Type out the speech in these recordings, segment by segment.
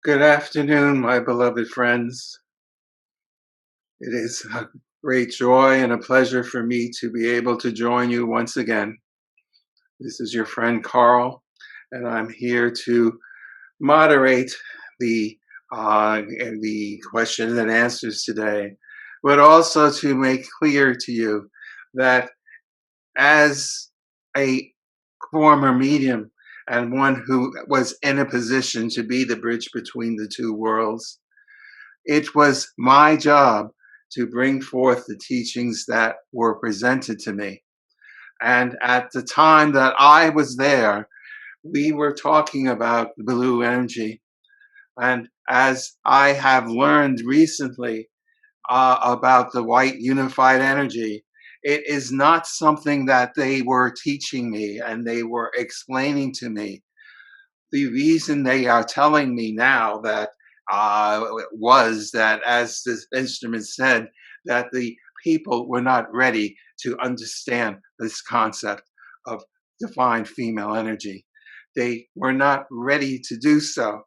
Good afternoon, my beloved friends. It is a great joy and a pleasure for me to be able to join you once again. This is your friend Carl, and I'm here to moderate the the questions and answers today, but also to make clear to you that as a former medium and one who was in a position to be the bridge between the two worlds, it was my job to bring forth the teachings that were presented to me. And at the time that I was there, we were talking about blue energy. And as I have learned recently about the white unified energy, it is not something that they were teaching me and they were explaining to me. The reason they are telling me now that was that, as this instrument said, that the people were not ready to understand this concept of divine female energy. They were not ready to do so.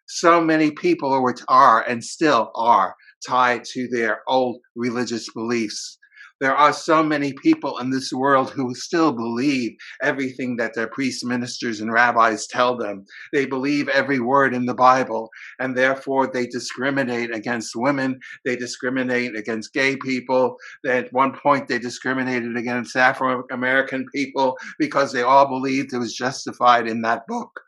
So many people are and still are tied to their old religious beliefs. There are so many people in this world who still believe everything that their priests, ministers, and rabbis tell them. They believe every word in the Bible, and therefore they discriminate against women. They discriminate against gay people. At one point, they discriminated against Afro American people because they all believed it was justified in that book.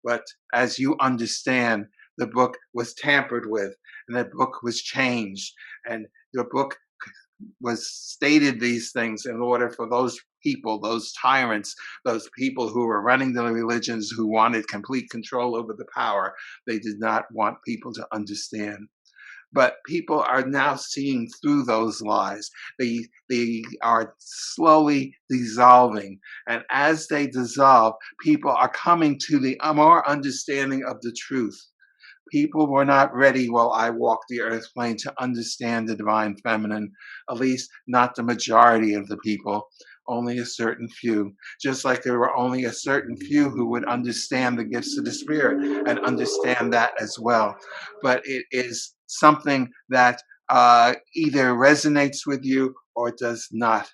But as you understand, the book was tampered with and the book was changed. And the book was stated these things in order for those people, those tyrants, those people who were running the religions who wanted complete control over the power. They did not want people to understand. But people are now seeing through those lies. They are slowly dissolving, and as they dissolve, people are coming to the more understanding of the truth. People were not ready while I walked the earth plane to understand the divine feminine, at least not the majority of the people, only a certain few. Just like there were only a certain few who would understand the gifts of the Spirit and understand that as well. But it is something that either resonates with you or does not.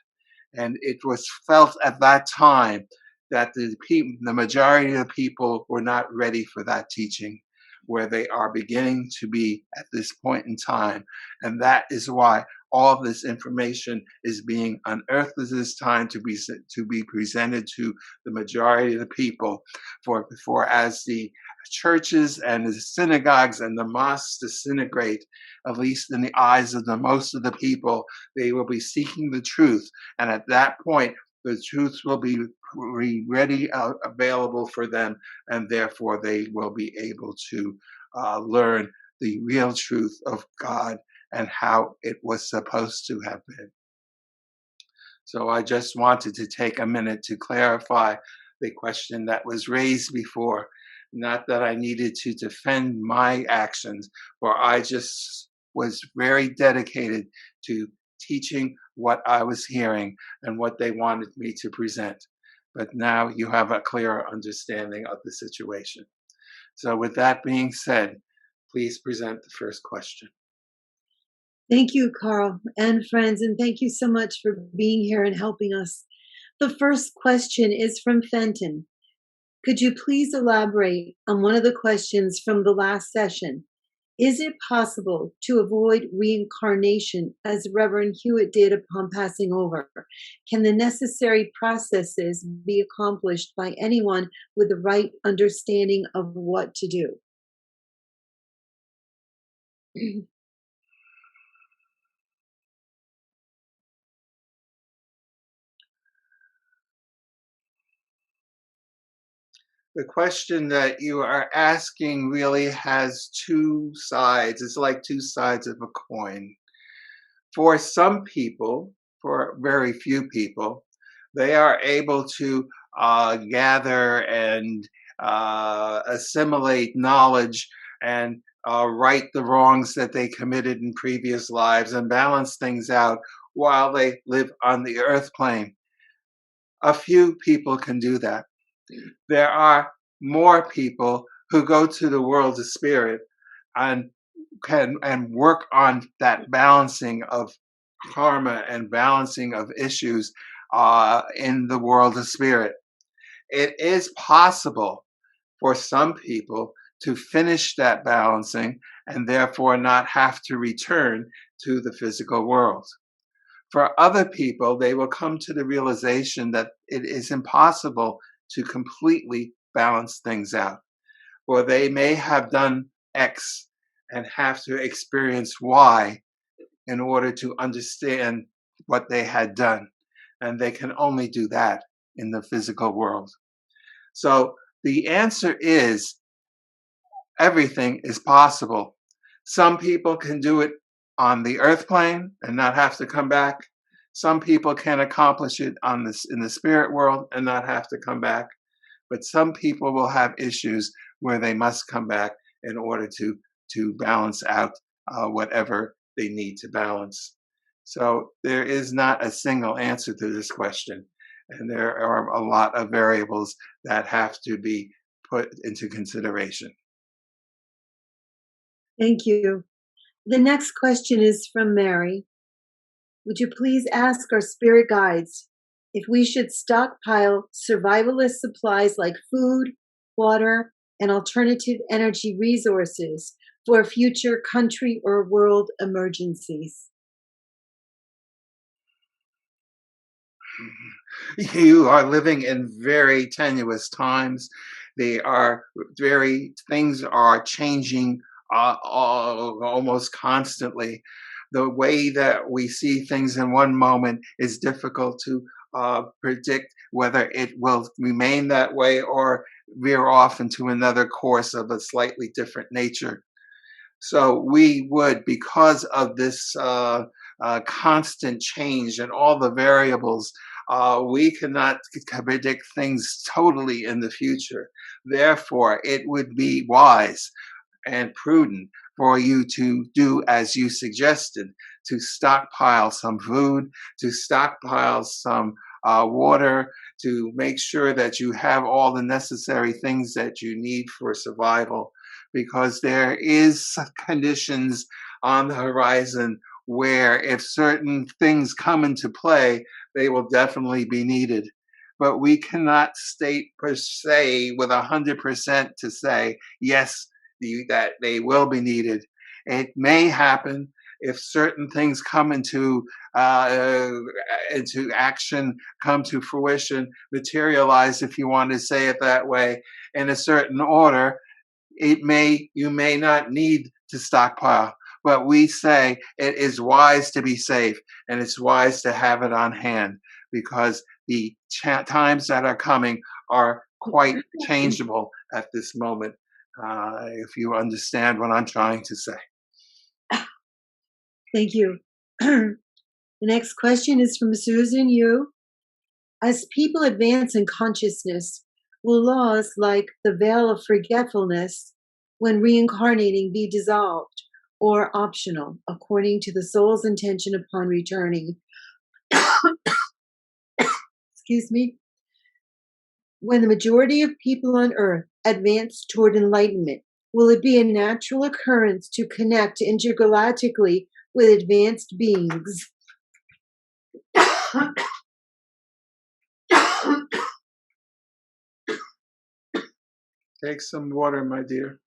And it was felt at that time that the majority of the people were not ready for that teaching, where they are beginning to be at this point in time. And that is why all this information is being unearthed at this time to be presented to the majority of the people. For as the churches and the synagogues and the mosques disintegrate, at least in the eyes of the most of the people, they will be seeking the truth. And at that point, the truth will be ready, available for them, and therefore they will be able to learn the real truth of God and how it was supposed to have been. So I just wanted to take a minute to clarify the question that was raised before. Not that I needed to defend my actions, for I just was very dedicated to teaching what I was hearing and what they wanted me to present. But now you have a clearer understanding of the situation. So, with that being said, please present the first question. Thank you, Carl and friends, and thank you so much for being here and helping us. The first question is from Fenton. Could you please elaborate on one of the questions from the last session? Is it possible to avoid reincarnation as Reverend Hewitt did upon passing over? Can the necessary processes be accomplished by anyone with the right understanding of what to do? The question that you are asking really has two sides. It's like two sides of a coin. For some people, for very few people, they are able to gather and assimilate knowledge and right the wrongs that they committed in previous lives and balance things out while they live on the earth plane. A few people can do that. There are more people who go to the world of spirit and can and work on that balancing of karma and balancing of issues in the world of spirit. It is possible for some people to finish that balancing and therefore not have to return to the physical world. For other people, they will come to the realization that it is impossible to completely balance things out, or they may have done X and have to experience Y in order to understand what they had done. And they can only do that in the physical world. So the answer is everything is possible. Some people can do it on the earth plane and not have to come back. Some people can accomplish it on this in the spirit world and not have to come back. But some people will have issues where they must come back in order to balance out whatever they need to balance. So there is not a single answer to this question, and there are a lot of variables that have to be put into consideration. Thank you. The next question is from Mary. Would you please ask our spirit guides if we should stockpile survivalist supplies like food, water, and alternative energy resources for future country or world emergencies? You are living in very tenuous times. Things are changing almost constantly. The way that we see things in one moment is difficult to predict whether it will remain that way or veer off into another course of a slightly different nature. So we would, because of this constant change and all the variables, we cannot predict things totally in the future. Therefore, it would be wise and prudent for you to do as you suggested, to stockpile some food, to stockpile some water, to make sure that you have all the necessary things that you need for survival, because there is conditions on the horizon where if certain things come into play, they will definitely be needed. But we cannot state per se with 100% to say, yes, that they will be needed. It may happen if certain things come into action, come to fruition, materialize, if you want to say it that way, in a certain order. You may not need to stockpile, but we say it is wise to be safe and it's wise to have it on hand because the times that are coming are quite changeable at this moment. If you understand what I'm trying to say. Thank you. The next question is from Susan Yu. As people advance in consciousness, will laws like the veil of forgetfulness when reincarnating be dissolved or optional according to the soul's intention upon returning? Excuse me. When the majority of people on earth advance toward enlightenment, will it be a natural occurrence to connect intergalactically with advanced beings? Take some water, my dear.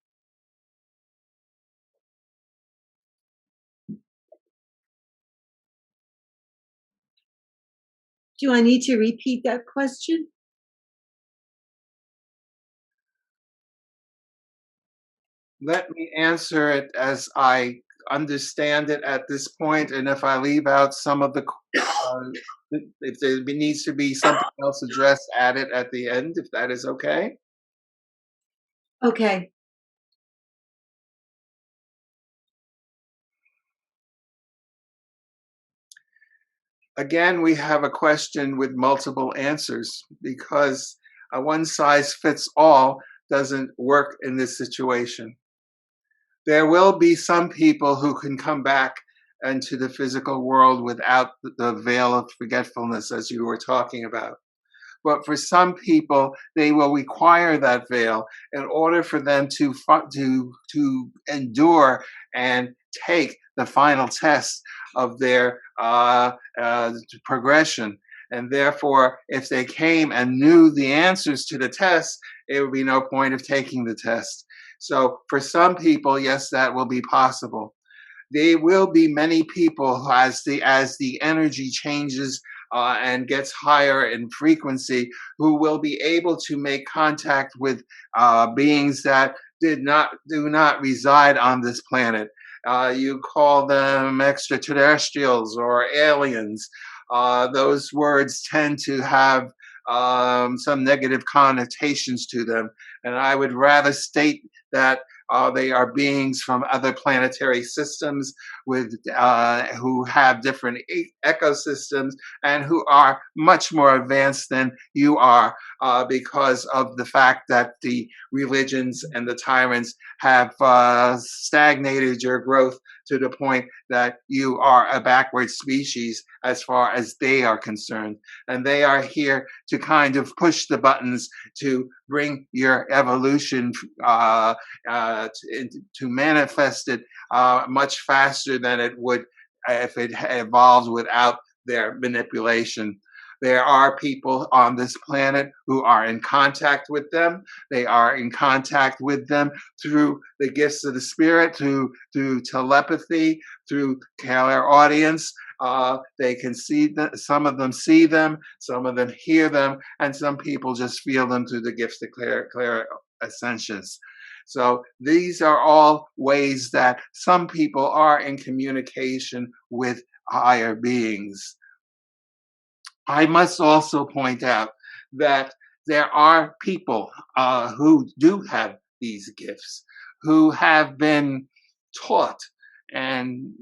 Do I need to repeat that question? Let me answer it as I understand it at this point, and if I leave out some of the, if there needs to be something else addressed, add it at the end, if that is okay. Okay. Again, we have a question with multiple answers because a one size fits all doesn't work in this situation. There will be some people who can come back into the physical world without the veil of forgetfulness, as you were talking about. But for some people, they will require that veil in order for them to endure and take the final test of their progression. And therefore, if they came and knew the answers to the test, it would be no point of taking the test. So for some people, yes, that will be possible. There will be many people as the energy changes and gets higher in frequency, who will be able to make contact with beings that do not reside on this planet. You call them extraterrestrials or aliens. Those words tend to have some negative connotations to them, and I would rather state that they are beings from other planetary systems with who have different ecosystems and who are much more advanced than you are, because of the fact that the religions and the tyrants have stagnated your growth to the point that you are a backward species as far as they are concerned. And they are here to kind of push the buttons to bring your evolution to manifest it much faster than it would if it evolved without their manipulation. There are people on this planet who are in contact with them. They are in contact with them through the gifts of the spirit, through telepathy, through clairaudience. They can see them. Some of them see them, some of them hear them, and some people just feel them through the gifts of clairascensions. So these are all ways that some people are in communication with higher beings. I must also point out that there are people who do have these gifts, who have been taught, and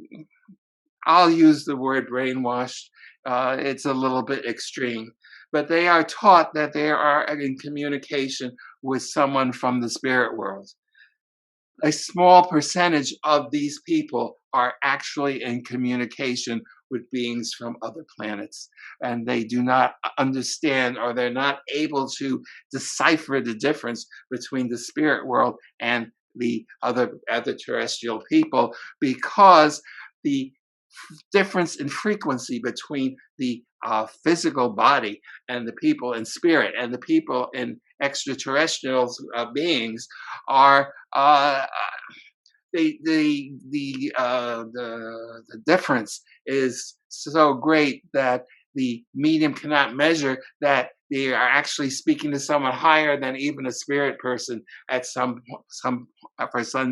I'll use the word brainwashed. It's a little bit extreme, but they are taught that they are in communication with someone from the spirit world. A small percentage of these people are actually in communication with beings from other planets, and they do not understand, or they're not able to decipher the difference between the spirit world and the other terrestrial people, because the difference in frequency between the physical body and the people in spirit and the people in extraterrestrial beings are the difference is so great that the medium cannot measure that they are actually speaking to someone higher than even a spirit person at some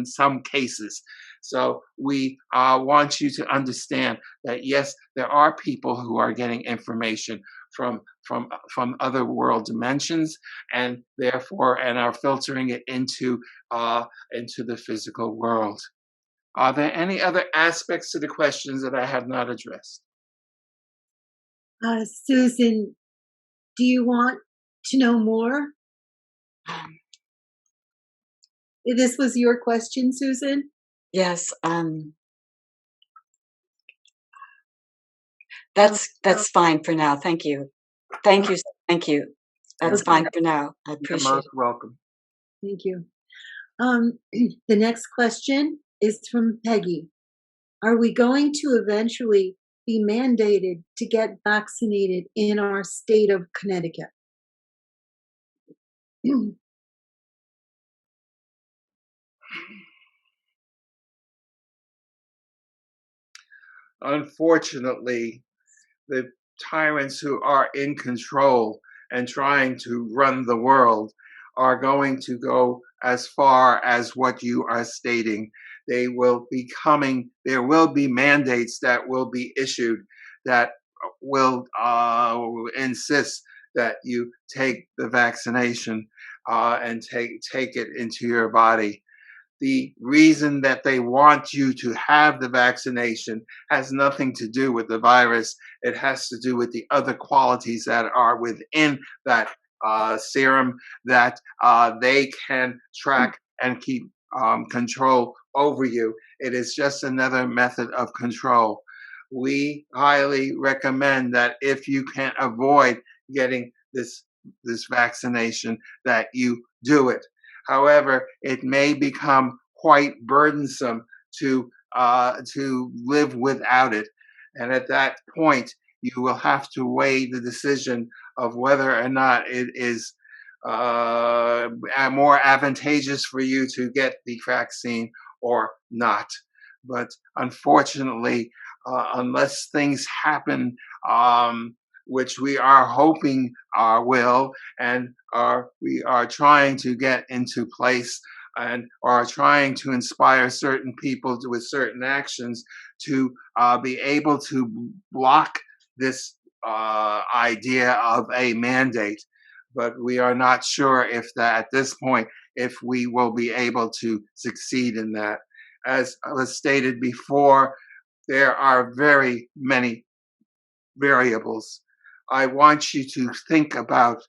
some cases. So we want you to understand that yes, there are people who are getting information from other world dimensions, and therefore and are filtering it into the physical world. Are there any other aspects to the questions that I have not addressed? Susan, do you want to know more? This was your question, Susan? Yes, that's fine for now. Thank you. Thank you. Thank you. That's fine for now. I appreciate You're it. most welcome. Thank you. The next question is from Peggy. Are we going to eventually be mandated to get vaccinated in our state of Connecticut? Unfortunately, the tyrants who are in control and trying to run the world are going to go as far as what you are stating. There will be mandates that will be issued that will insist that you take the vaccination and take it into your body. The reason that they want you to have the vaccination has nothing to do with the virus. It has to do with the other qualities that are within that serum that they can track and keep control over you. It is just another method of control. We highly recommend that if you can avoid getting this this vaccination, that you do it. However, it may become quite burdensome to live without it, and at that point, you will have to weigh the decision of whether or not it is more advantageous for you to get the vaccine or not. But unfortunately, unless things happen, which we are hoping will, and we are trying to get into place, and are trying to inspire certain people with certain actions to be able to block this idea of a mandate. But we are not sure if that, at this point, if we will be able to succeed in that. As was stated before, there are very many variables. I want you to think about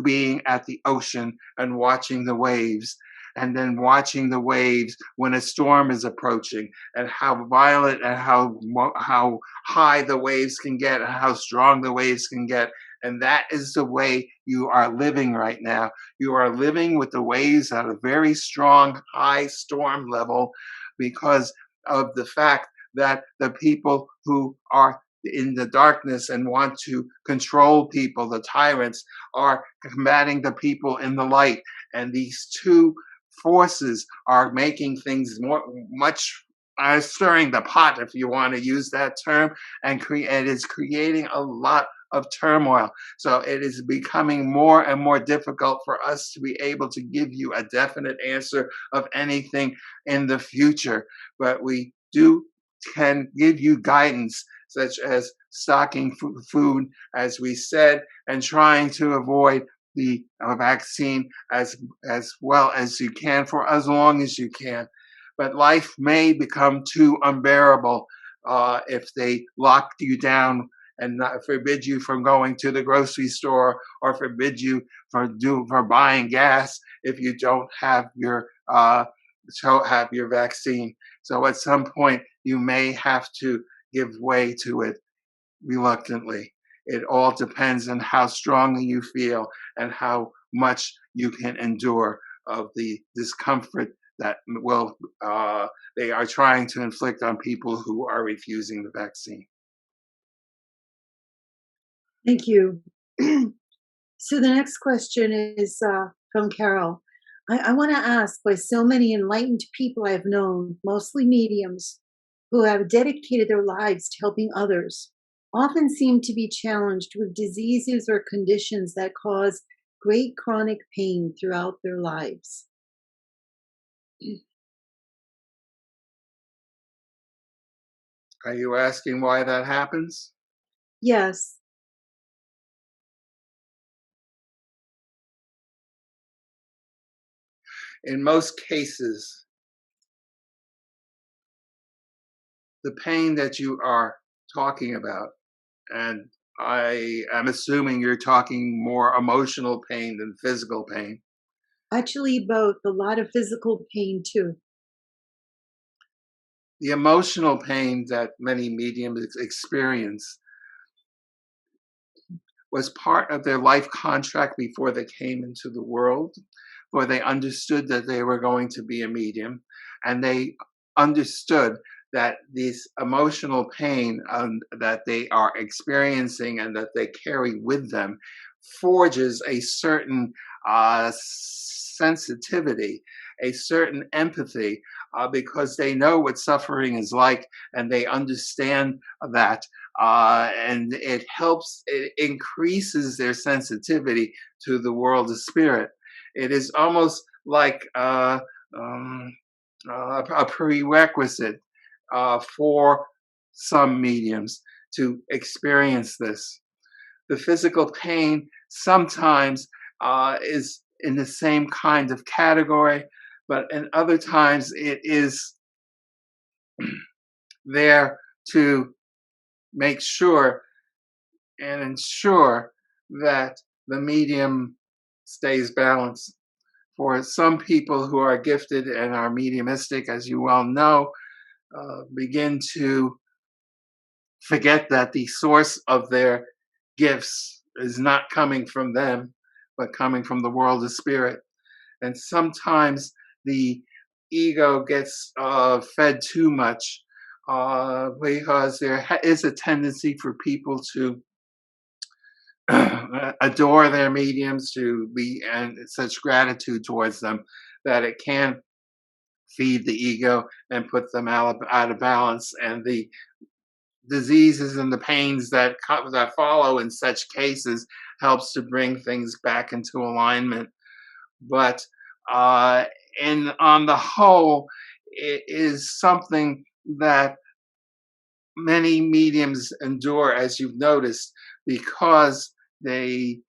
being at the ocean and watching the waves, and then watching the waves when a storm is approaching, and how violent and how high the waves can get, and how strong the waves can get. And that is the way you are living right now. You are living with the waves at a very strong, high storm level, because of the fact that the people who are in the darkness and want to control people, the tyrants, are combating the people in the light. And these two forces are making things much stirring the pot, if you want to use that term, and it is creating a lot of turmoil. So it is becoming more and more difficult for us to be able to give you a definite answer of anything in the future. But we can give you guidance, such as stocking food, as we said, and trying to avoid the vaccine as well as you can for as long as you can. But life may become too unbearable if they lock you down and forbid you from going to the grocery store, or forbid you for buying gas if you don't have your vaccine. So at some point, you may have to give way to it reluctantly. It all depends on how strongly you feel and how much you can endure of the discomfort that they are trying to inflict on people who are refusing the vaccine. Thank you. So the next question is from Carol. I want to ask why so many enlightened people I've known, mostly mediums, who have dedicated their lives to helping others, often seem to be challenged with diseases or conditions that cause great chronic pain throughout their lives. Are you asking why that happens? Yes. In most cases, the pain that you are talking about, and I am assuming you're talking more emotional pain than physical pain. Actually, both. A lot of physical pain, too. The emotional pain that many mediums experience was part of their life contract before they came into the world, where they understood that they were going to be a medium, and they understood that this emotional pain that they are experiencing and that they carry with them forges a certain sensitivity, a certain empathy, because they know what suffering is like, and they understand that, and it increases their sensitivity to the world of spirit. It is almost like a prerequisite for some mediums to experience this. The physical pain sometimes is in the same kind of category, but in other times it is there to make sure and ensure that the medium stays balanced. For some people who are gifted and are mediumistic, as you well know, begin to forget that the source of their gifts is not coming from them, but coming from the world of spirit. And sometimes the ego gets fed too much because there is a tendency for people to adore their mediums, to be and such gratitude towards them that it can feed the ego and put them out of balance. And the diseases and the pains that follow in such cases helps to bring things back into alignment. But and on the whole, it is something that many mediums endure, as you've noticed, because they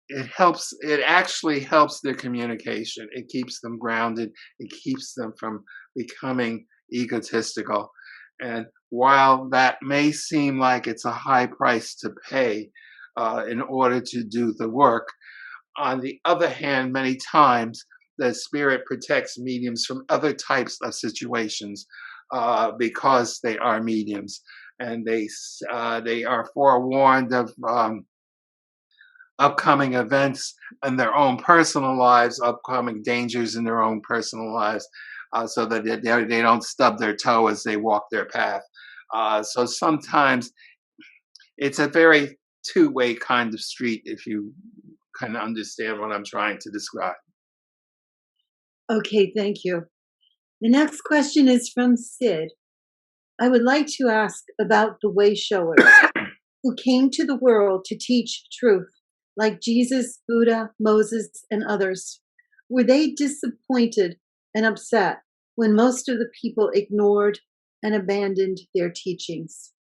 it actually helps their communication. It keeps them grounded. It keeps them from becoming egotistical. And while that may seem like it's a high price to pay in order to do the work, on the other hand, many times the spirit protects mediums from other types of situations because they are mediums, and they are forewarned of upcoming events in their own personal lives, upcoming dangers in their own personal lives, so that they don't stub their toe as they walk their path. So sometimes it's a very two-way kind of street, if you kind of understand what I'm trying to describe. Okay, thank you. The next question is from Sid. I would like to ask about the way showers who came to the world to teach truth, like Jesus, Buddha, Moses, and others. Were they disappointed and upset when most of the people ignored and abandoned their teachings?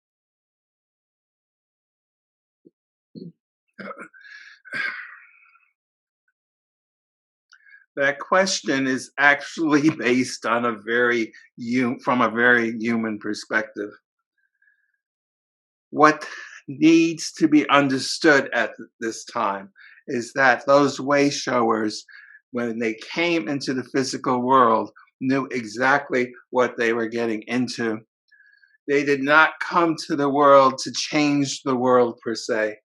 That question is actually based on from a very human perspective. What needs to be understood at this time is that those way showers, when they came into the physical world, knew exactly what they were getting into. They did not come to the world to change the world per se,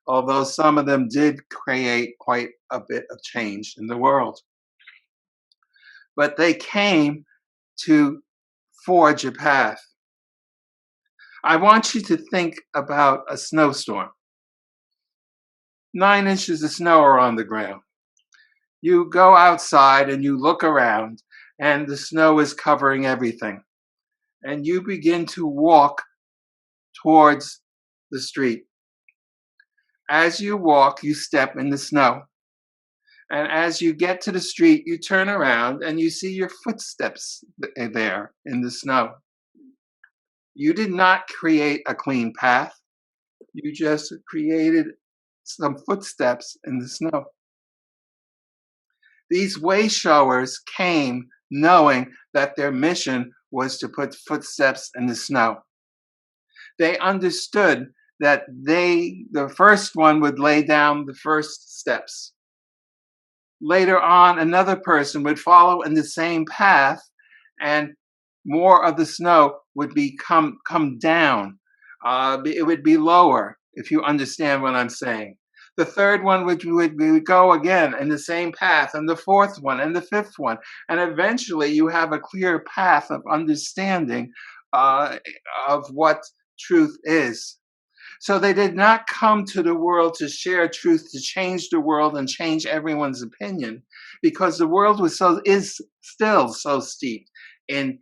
although some of them did create quite a bit of change in the world. But they came to forge a path. I want you to think about a snowstorm. 9 inches of snow are on the ground. You go outside and you look around, and the snow is covering everything. And you begin to walk towards the street. As you walk, you step in the snow. And as you get to the street, you turn around and you see your footsteps there in the snow. You did not create a clean path. You just created some footsteps in the snow. These way showers came knowing that their mission was to put footsteps in the snow. They understood that the first one would lay down the first steps. Later on, another person would follow in the same path, and more of the snow would come down. It would be lower, if you understand what I'm saying. The third one would go again in the same path, and the fourth one, and the fifth one. And eventually you have a clear path of understanding of what truth is. So they did not come to the world to share truth, to change the world and change everyone's opinion, because the world is still so steeped in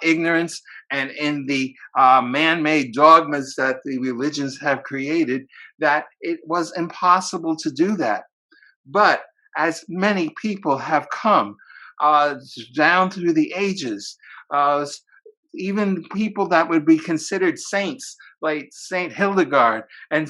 ignorance and in the man-made dogmas that the religions have created, that it was impossible to do that. But as many people have come down through the ages, even people that would be considered saints, like Saint Hildegard and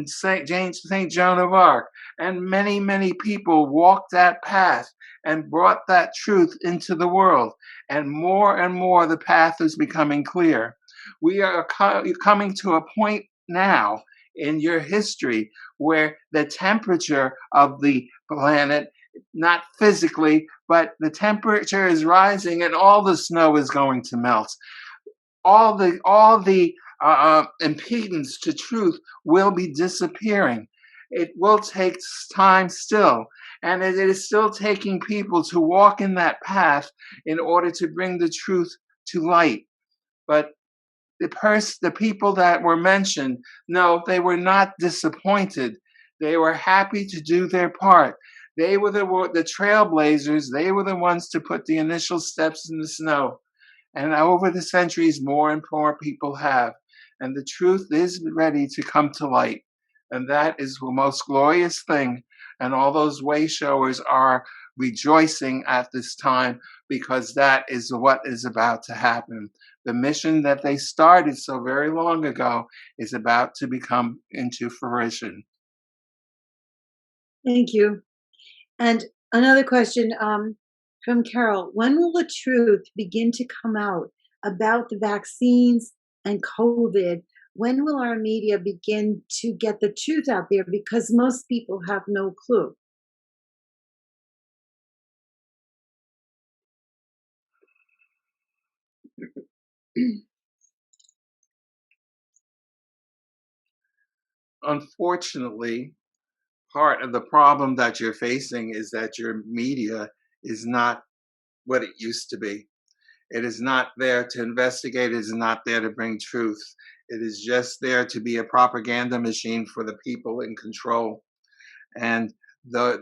Saint Joan of Arc, and many people walked that path and brought that truth into the world. And more, the path is becoming clear. We are coming to a point now in your history where the temperature of the planet, not physically, but the temperature is rising and all the snow is going to melt. All the impedance to truth will be disappearing. It will take time still, and it is still taking people to walk in that path in order to bring the truth to light. But the people that were mentioned, no, they were not disappointed. They were happy to do their part. They were the trailblazers. They were the ones to put the initial steps in the snow. And over the centuries, more and more people have. And the truth is ready to come to light. And that is the most glorious thing. And all those way showers are rejoicing at this time because that is what is about to happen. The mission that they started so very long ago is about to become into fruition. Thank you. And another question from Carol. When will the truth begin to come out about the vaccines and COVID? When will our media begin to get the truth out there? Because most people have no clue. Unfortunately, part of the problem that you're facing is that your media is not what it used to be. It is not there to investigate. It is not there to bring truth. It is just there to be a propaganda machine for the people in control. And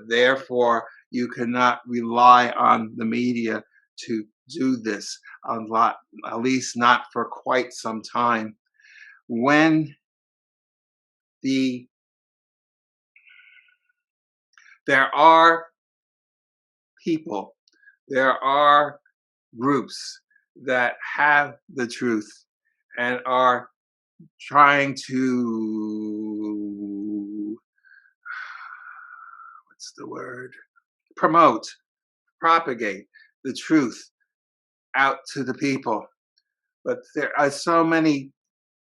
therefore, you cannot rely on the media to do this, at least not for quite some time. When there are people, there are groups that have the truth and are trying to, promote, propagate the truth out to the people. But there are so many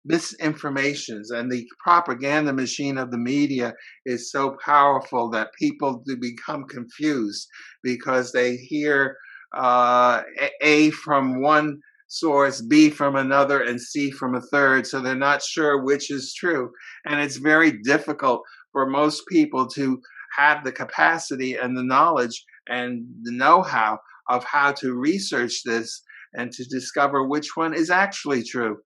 misinformations, and the propaganda machine of the media is so powerful that people do become confused because they hear A from one source, B from another, and C from a third, so they're not sure which is true. And it's very difficult for most people to have the capacity and the knowledge and the know-how of how to research this and to discover which one is actually true.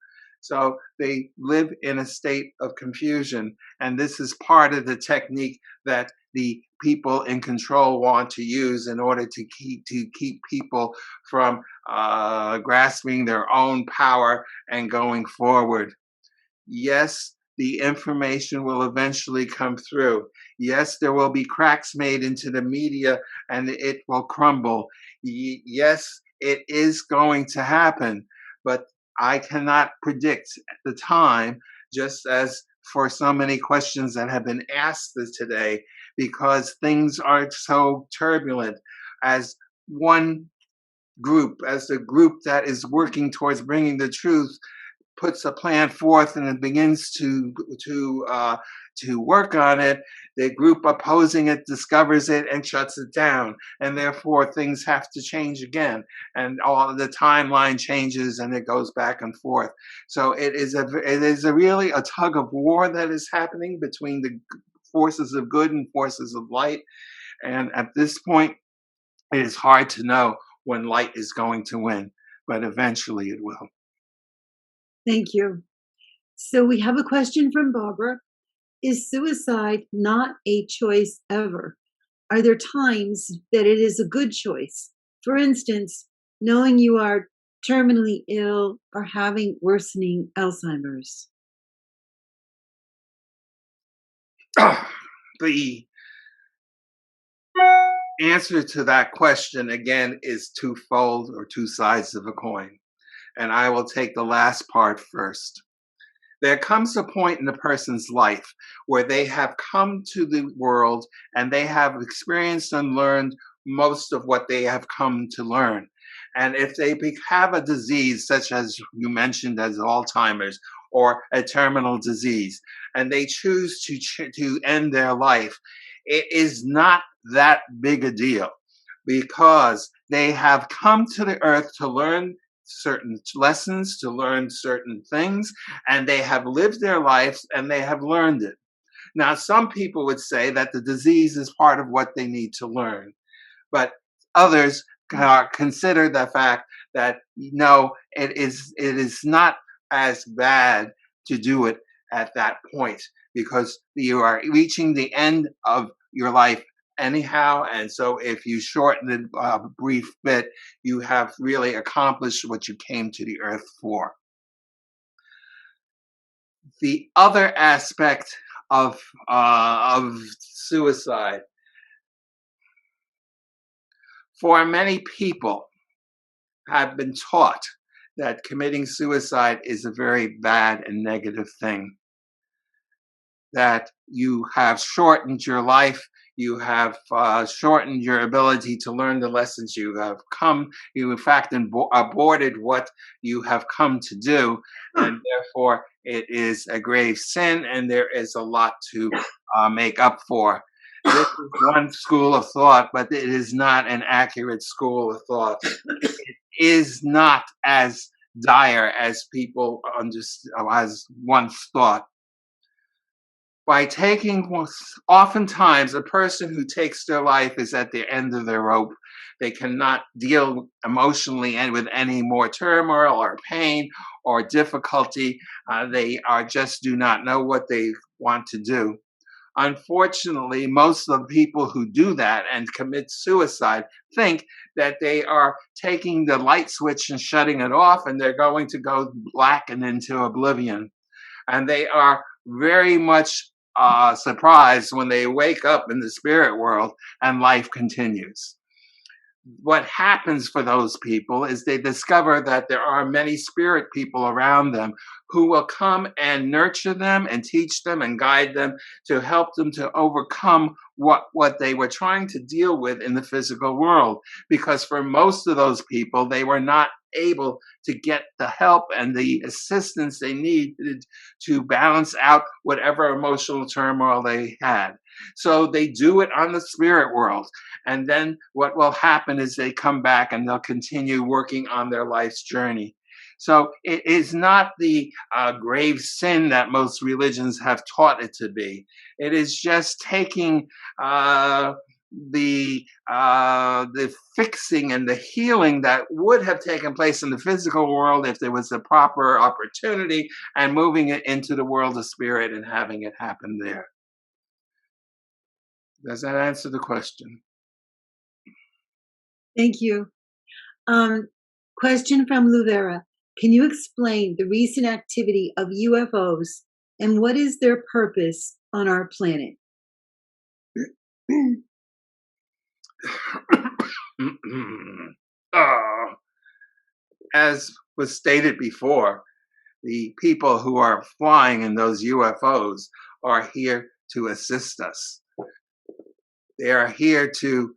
So they live in a state of confusion. And this is part of the technique that the people in control want to use in order to keep people from grasping their own power and going forward. Yes, the information will eventually come through. Yes, there will be cracks made into the media and it will crumble. Yes, it is going to happen, but I cannot predict the time, just as for so many questions that have been asked today, because things are so turbulent. As one group, as the group that is working towards bringing the truth, puts a plan forth and it begins to work on it, the group opposing it discovers it and shuts it down, and therefore things have to change again, and all the timeline changes and it goes back and forth. So it is a really a tug of war that is happening between the forces of good and forces of light, and at this point it is hard to know when light is going to win, but eventually it will. Thank you. So we have a question from Barbara. Is suicide not a choice ever? Are there times that it is a good choice? For instance, knowing you are terminally ill or having worsening Alzheimer's. The answer to that question, again, is twofold, or two sides of a coin. And I will take the last part first. There comes a point in a person's life where they have come to the world and they have experienced and learned most of what they have come to learn. And if they have a disease such as you mentioned as Alzheimer's or a terminal disease, and they choose to end their life, it is not that big a deal because they have come to the earth to learn certain lessons, to learn certain things, and they have lived their lives and they have learned it. Now, some people would say that the disease is part of what they need to learn, but others consider the fact that no, it is not as bad to do it at that point, because you are reaching the end of your life anyhow, and so if you shorten it a brief bit, you have really accomplished what you came to the earth for. The other aspect of suicide, for many people have been taught that committing suicide is a very bad and negative thing, that you have shortened your life, you have shortened your ability to learn the lessons you have you in fact aborted what you have come to do, and therefore it is a grave sin and there is a lot to make up for. This is one school of thought, but it is not an accurate school of thought. It is not as dire as people as once thought. By oftentimes a person who takes their life is at the end of their rope. They cannot deal emotionally and with any more turmoil or pain or difficulty. They just do not know what they want to do. Unfortunately, most of the people who do that and commit suicide think that they are taking the light switch and shutting it off, and they're going to go black and into oblivion. And they are very much surprised when they wake up in the spirit world and life continues. What happens for those people is they discover that there are many spirit people around them who will come and nurture them and teach them and guide them to help them to overcome what they were trying to deal with in the physical world. Because for most of those people, they were not able to get the help and the assistance they needed to balance out whatever emotional turmoil they had. So they do it on the spirit world. And then what will happen is they come back and they'll continue working on their life's journey. So it is not the grave sin that most religions have taught it to be. It is just taking the fixing and the healing that would have taken place in the physical world if there was a proper opportunity, and moving it into the world of spirit and having it happen there. Does that answer the question? Thank you. Question from Luvera. Can you explain the recent activity of UFOs and what is their purpose on our planet? As was stated before, the people who are flying in those UFOs are here to assist us. They are here to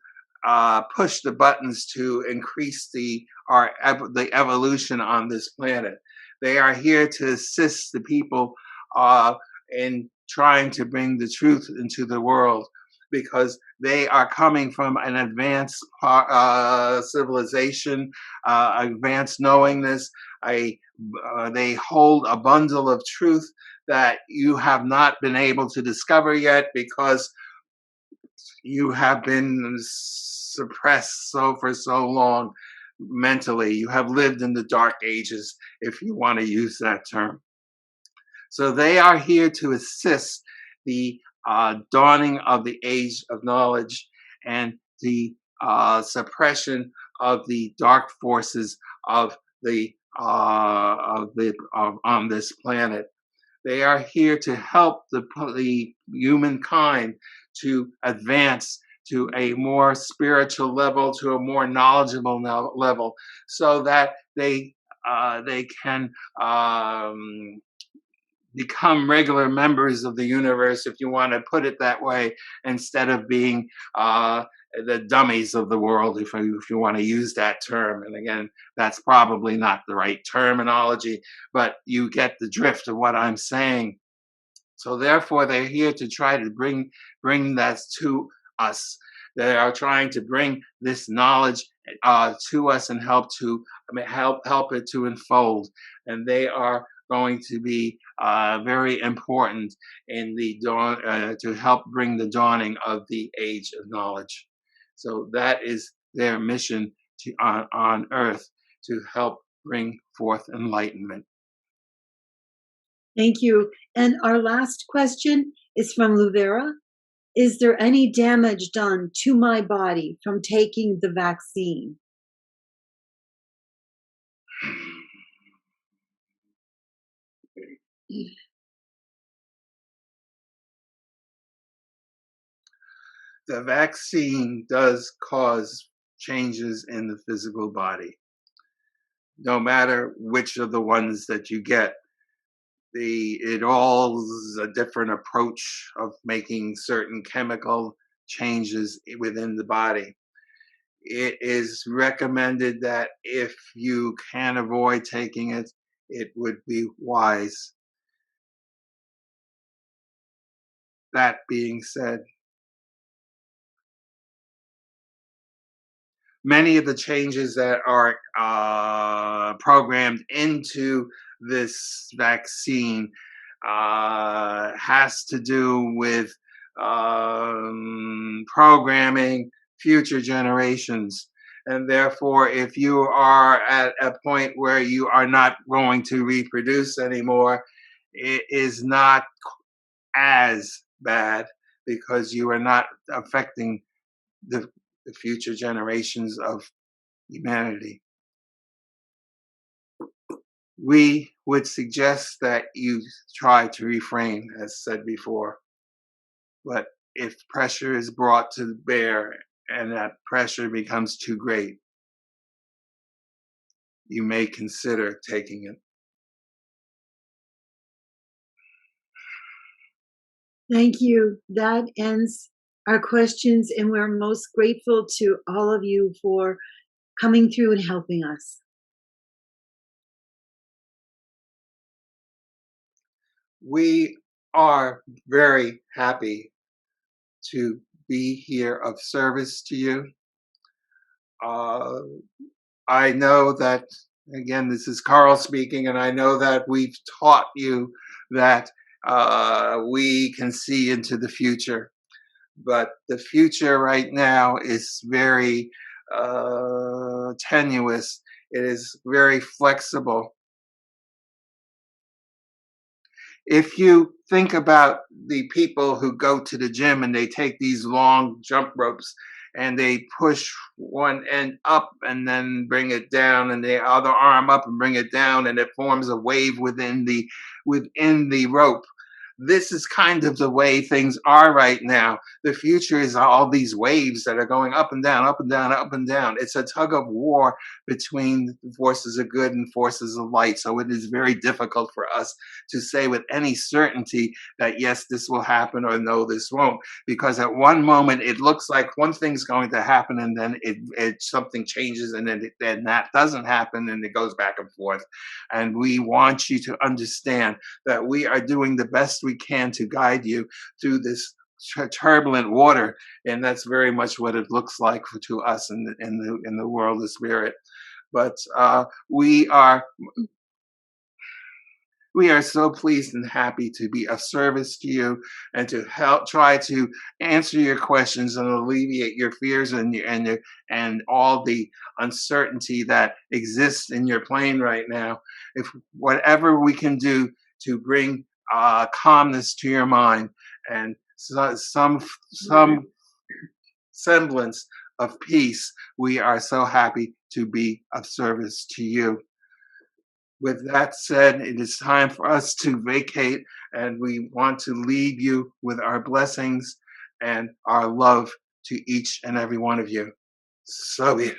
push the buttons to increase the evolution on this planet. They are here to assist the people in trying to bring the truth into the world, because they are coming from an advanced civilization, advanced knowingness. They hold a bundle of truth that you have not been able to discover yet, because you have been suppressed for so long mentally. You have lived in the dark ages, if you want to use that term. So they are here to assist the dawning of the age of knowledge and the suppression of the dark forces of on this planet. They are here to help the humankind to advance to a more spiritual level, to a more knowledgeable level, so that they can become regular members of the universe, if you want to put it that way, instead of being the dummies of the world, if you want to use that term. And again, that's probably not the right terminology, but you get the drift of what I'm saying. So therefore, they're here to try to bring that to us. They are trying to bring this knowledge to us and help it to unfold. And they are going to be very important in the dawn to help bring the dawning of the age of knowledge. So that is their mission on Earth, to help bring forth enlightenment. Thank you. And our last question is from Luvera. Is there any damage done to my body from taking the vaccine? The vaccine does cause changes in the physical body. No matter which of the ones that you get, it all is a different approach of making certain chemical changes within the body. It is recommended that if you can avoid taking it, it would be wise. That being said, many of the changes that are programmed into this vaccine has to do with programming future generations. And therefore, if you are at a point where you are not going to reproduce anymore, it is not as bad, because you are not affecting the future generations of humanity. We would suggest that you try to refrain, as said before. But if pressure is brought to bear and that pressure becomes too great, you may consider taking it. Thank you. That ends our questions, and we're most grateful to all of you for coming through and helping us. We are very happy to be here of service to you. I know that, again, this is Carl speaking, and I know that we've taught you that we can see into the future. But the future right now is very tenuous. It is very flexible. If you think about the people who go to the gym and they take these long jump ropes and they push one end up and then bring it down, and the other arm up and bring it down, and it forms a wave within the rope. This is kind of the way things are right now. The future is all these waves that are going up and down, up and down, up and down. It's a tug of war between forces of good and forces of light. So it is very difficult for us to say with any certainty that yes, this will happen, or no, this won't. Because at one moment it looks like one thing's going to happen, and then something changes, and then that doesn't happen, and it goes back and forth. And we want you to understand that we are doing the best we can to guide you through this turbulent water, and that's very much what it looks like to us in the world of spirit. But we are so pleased and happy to be of service to you, and to help try to answer your questions and alleviate your fears and all the uncertainty that exists in your plane right now. If whatever we can do to bring calmness to your mind and some semblance of peace, we are so happy to be of service to you. With that said, it is time for us to vacate, and we want to leave you with our blessings and our love to each and every one of you. So be it.